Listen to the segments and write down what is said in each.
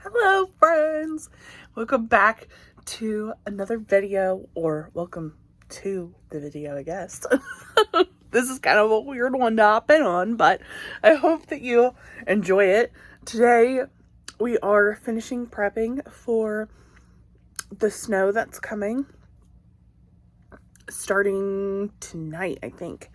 Hello friends, welcome back to another video, or welcome to the video, I guess. This is kind of a weird one to hop in on, but I hope that you enjoy it. Today we are finishing prepping for the snow that's coming starting tonight, I think.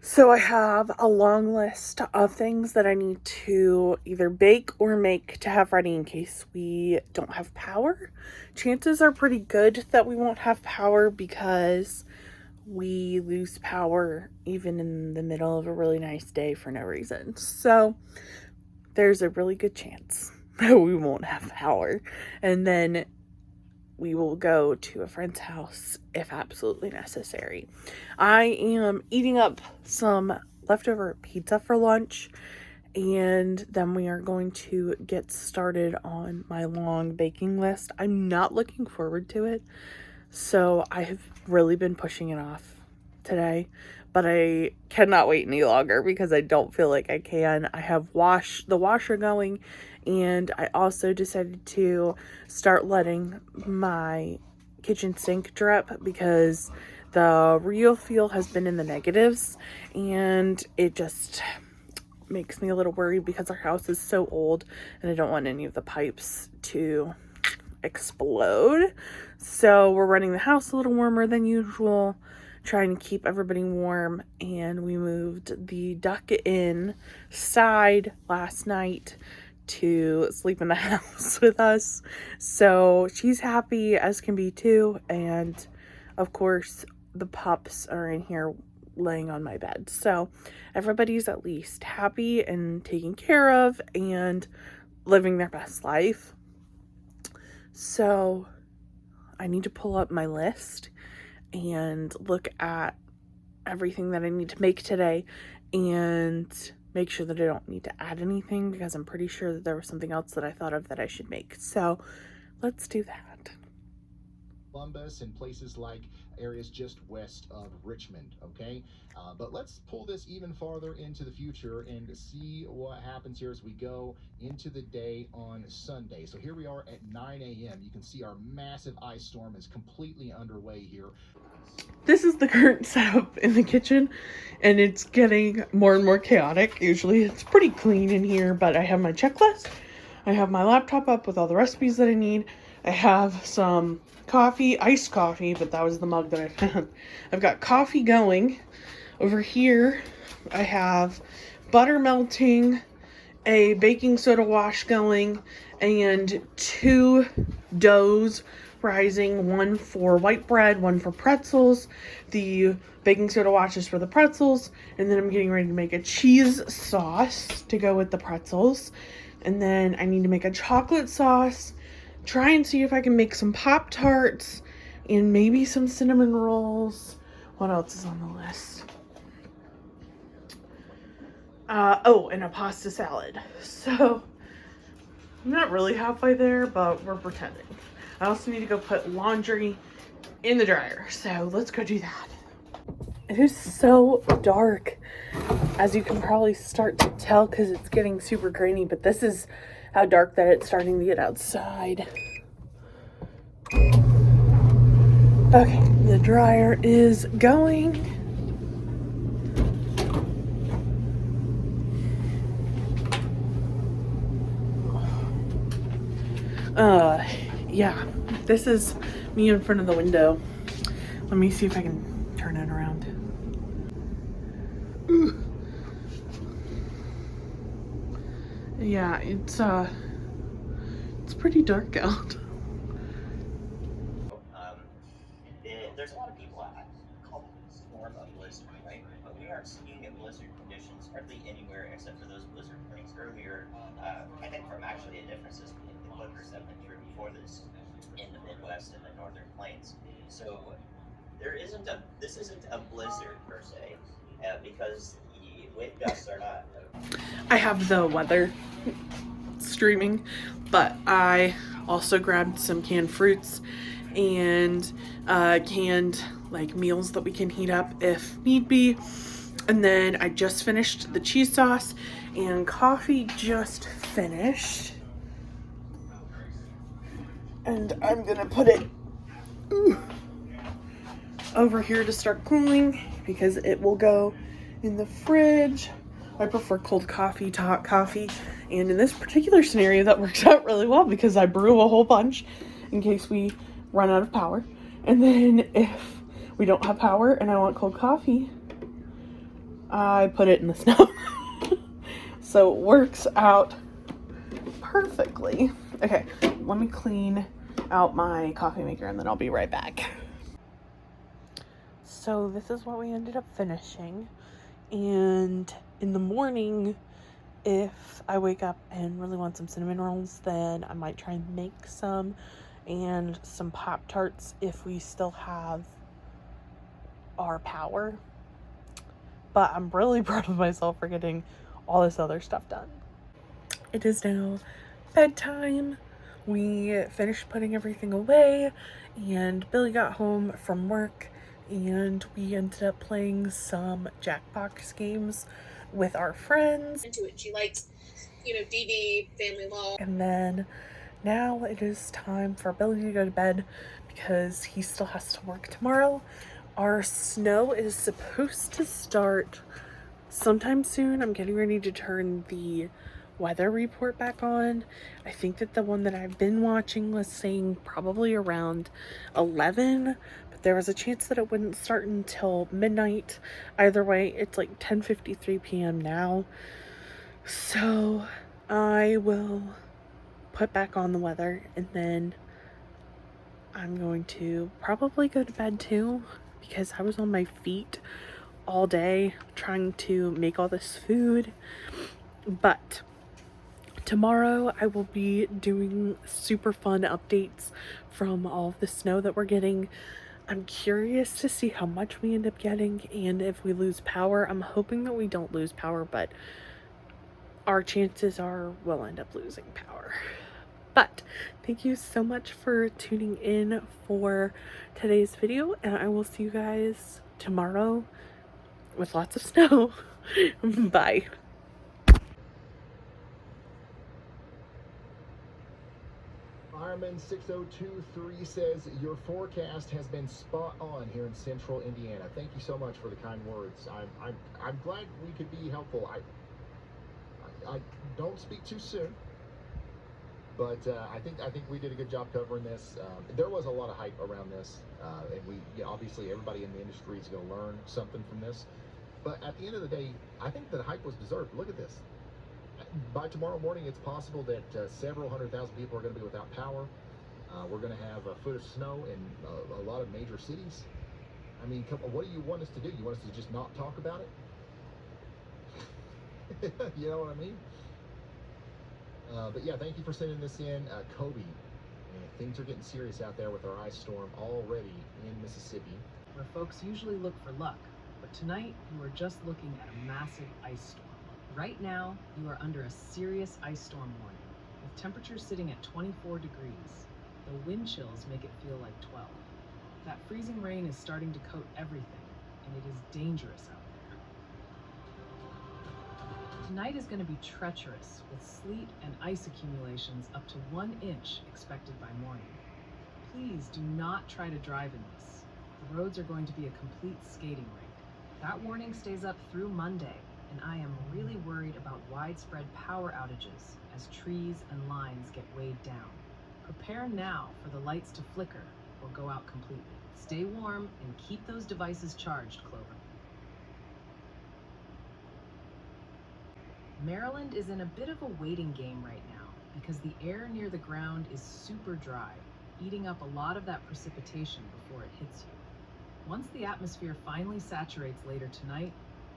So I have a long list of things that I need to either bake or make to have ready in case we don't have power. Chances are pretty good that we won't have power because we lose power even in the middle of a really nice day for no reason. So there's a really good chance that we won't have power. And then we will go to a friend's house if absolutely necessary. I am eating up some leftover pizza for lunch, and then we are going to get started on my long baking list. I'm not looking forward to it, so I have really been pushing it off today, but I cannot wait any longer because I don't feel like I can. I have the washer going, and I also decided to start letting my kitchen sink drip because the real fuel has been in the negatives, and it just makes me a little worried because our house is so old and I don't want any of the pipes to explode. So we're running the house a little warmer than usual, trying to keep everybody warm, and we moved the duck inside last night to sleep in the house with us. So she's happy as can be too, and of course the pups are in here laying on my bed. So everybody's at least happy and taken care of and living their best life. So I need to pull up my list and look at everything that I need to make today and make sure that I don't need to add anything because I'm pretty sure that there was something else that I thought of that I should make. So let's do that. Columbus and places like areas just west of Richmond, okay? But let's pull this even farther into the future and see what happens here as we go into the day on Sunday. So here we are at 9 a.m. You can see our massive ice storm is completely underway here. This is the current setup in the kitchen, and it's getting more and more chaotic. Usually it's pretty clean in here, but I have my checklist. I have my laptop up with all the recipes that I need. I have some coffee, iced coffee, but that was the mug that I found. I've got coffee going. Over here, I have butter melting, a baking soda wash going, and 2 doughs rising, one for white bread, one for pretzels. The baking soda wash is for the pretzels, and then I'm getting ready to make a cheese sauce to go with the pretzels. And then I need to make a chocolate sauce, try and see if I can make some Pop-Tarts, and maybe some cinnamon rolls. What else is on the list? Oh, and a pasta salad. So I'm not really halfway there, but we're pretending. I also need to go put laundry in the dryer, so let's go do that. It is so dark, as you can probably start to tell because it's getting super grainy, but this is how dark that it's starting to get outside. Okay, the dryer is going. Yeah, this is me in front of the window. Let me see if I can turn it around. Yeah, it's pretty dark out. There's a lot of people that call this storm a blizzard, right? But we aren't seeing blizzard conditions hardly anywhere except for those blizzard warnings earlier. I think from actually a different system, the clippers that went through before this in the Midwest and the Northern Plains. So this isn't a blizzard per se, because the wind gusts are not. I have the weather streaming, but I also grabbed some canned fruits and canned like meals that we can heat up if need be. And then I just finished the cheese sauce, and coffee just finished. And I'm gonna put it over here to start cooling because it will go in the fridge. I prefer cold coffee to hot coffee. And in this particular scenario, that works out really well because I brew a whole bunch in case we run out of power. And then if we don't have power and I want cold coffee, I put it in the snow. So it works out perfectly. Okay, let me clean out my coffee maker and then I'll be right back. So this is what we ended up finishing. And in the morning, if I wake up and really want some cinnamon rolls, then I might try and make some, and some Pop-Tarts if we still have our power. But I'm really proud of myself for getting all this other stuff done. It is now bedtime. We finished putting everything away, and Billy got home from work, and we ended up playing some Jackbox games with our friends. Into it. She likes, DV, Family Law. And then now it is time for Billy to go to bed because he still has to work tomorrow. Our snow is supposed to start sometime soon. I'm getting ready to turn the weather report back on. I think that the one that I've been watching was saying probably around 11, but there was a chance that it wouldn't start until midnight. Either way, it's like 10:53 p.m. now. So I will put back on the weather and then I'm going to probably go to bed too because I was on my feet all day trying to make all this food. But tomorrow I will be doing super fun updates from all of the snow that we're getting. I'm curious to see how much we end up getting and if we lose power. I'm hoping that we don't lose power, but our chances are we'll end up losing power. But thank you so much for tuning in for today's video, and I will see you guys tomorrow with lots of snow. Bye. Fireman 6023 says your forecast has been spot on here in central Indiana. Thank you so much for the kind words. I'm glad we could be helpful. I don't speak too soon. But I think we did a good job covering this. There was a lot of hype around this, and obviously everybody in the industry is going to learn something from this. But at the end of the day, I think the hype was deserved. Look at this. By tomorrow morning, it's possible that several 100,000 people are going to be without power. We're going to have a foot of snow in a lot of major cities. I mean, what do you want us to do? You want us to just not talk about it? You know what I mean? But yeah, thank you for sending this in, Kobe. Things are getting serious out there with our ice storm already in Mississippi. Where folks usually look for luck, but tonight you are just looking at a massive ice storm. Right now, you are under a serious ice storm warning, with temperatures sitting at 24 degrees. The wind chills make it feel like 12. That freezing rain is starting to coat everything, and it is dangerous out there. Tonight is going to be treacherous, with sleet and ice accumulations up to 1 inch expected by morning. Please do not try to drive in this. The roads are going to be a complete skating rink. That warning stays up through Monday, and I am really worried about widespread power outages as trees and lines get weighed down. Prepare now for the lights to flicker or go out completely. Stay warm and keep those devices charged, Clover. Maryland is in a bit of a waiting game right now because the air near the ground is super dry, eating up a lot of that precipitation before it hits you. Once the atmosphere finally saturates later tonight,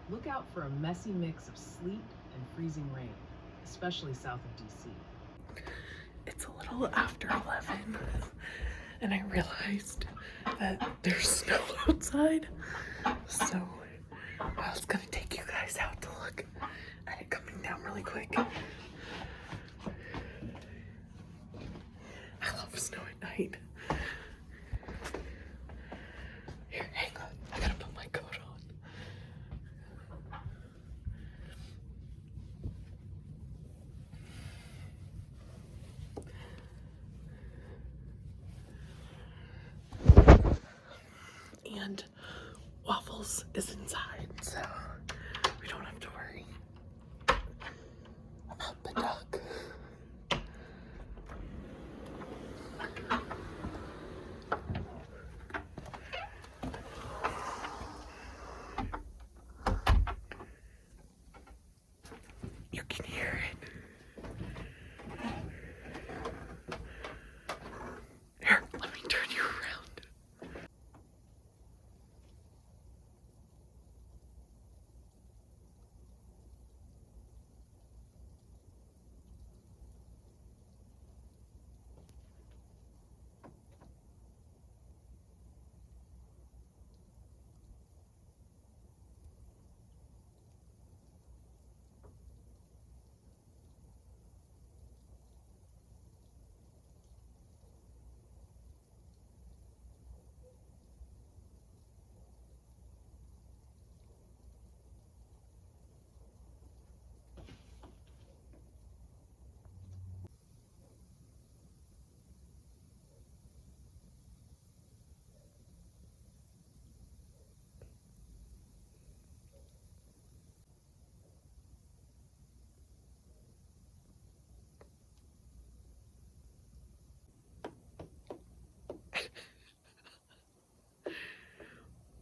look out for a messy mix of sleet and freezing rain, especially south of DC. It's a little after 11 and I realized that there's snow outside, so I was gonna take you guys out to look at it coming down really quick. I love snow at night. Here, hang on, I gotta put my coat on. else is inside, so we don't have to worry about the duck. You can hear it. Here, let me turn you around.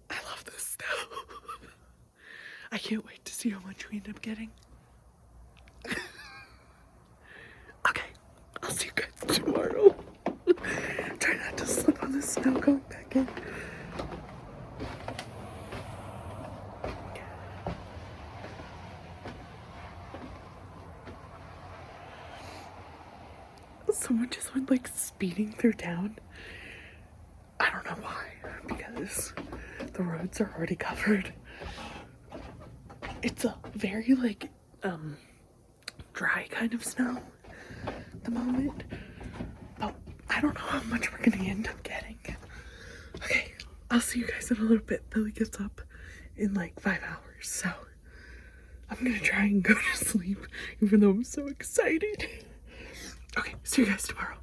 I love this snow. I can't wait to see how much we end up getting. Okay, I'll see you guys tomorrow. Try not to slip on the snow going back in. Someone just went like speeding through town. I don't know why, because the roads are already covered. It's a very like dry kind of snow at the moment, but I don't know how much we're gonna end up getting. Okay, I'll see you guys in a little bit. Billy gets up in like 5 hours, so I'm gonna try and go to sleep even though I'm so excited. Okay, see you guys tomorrow.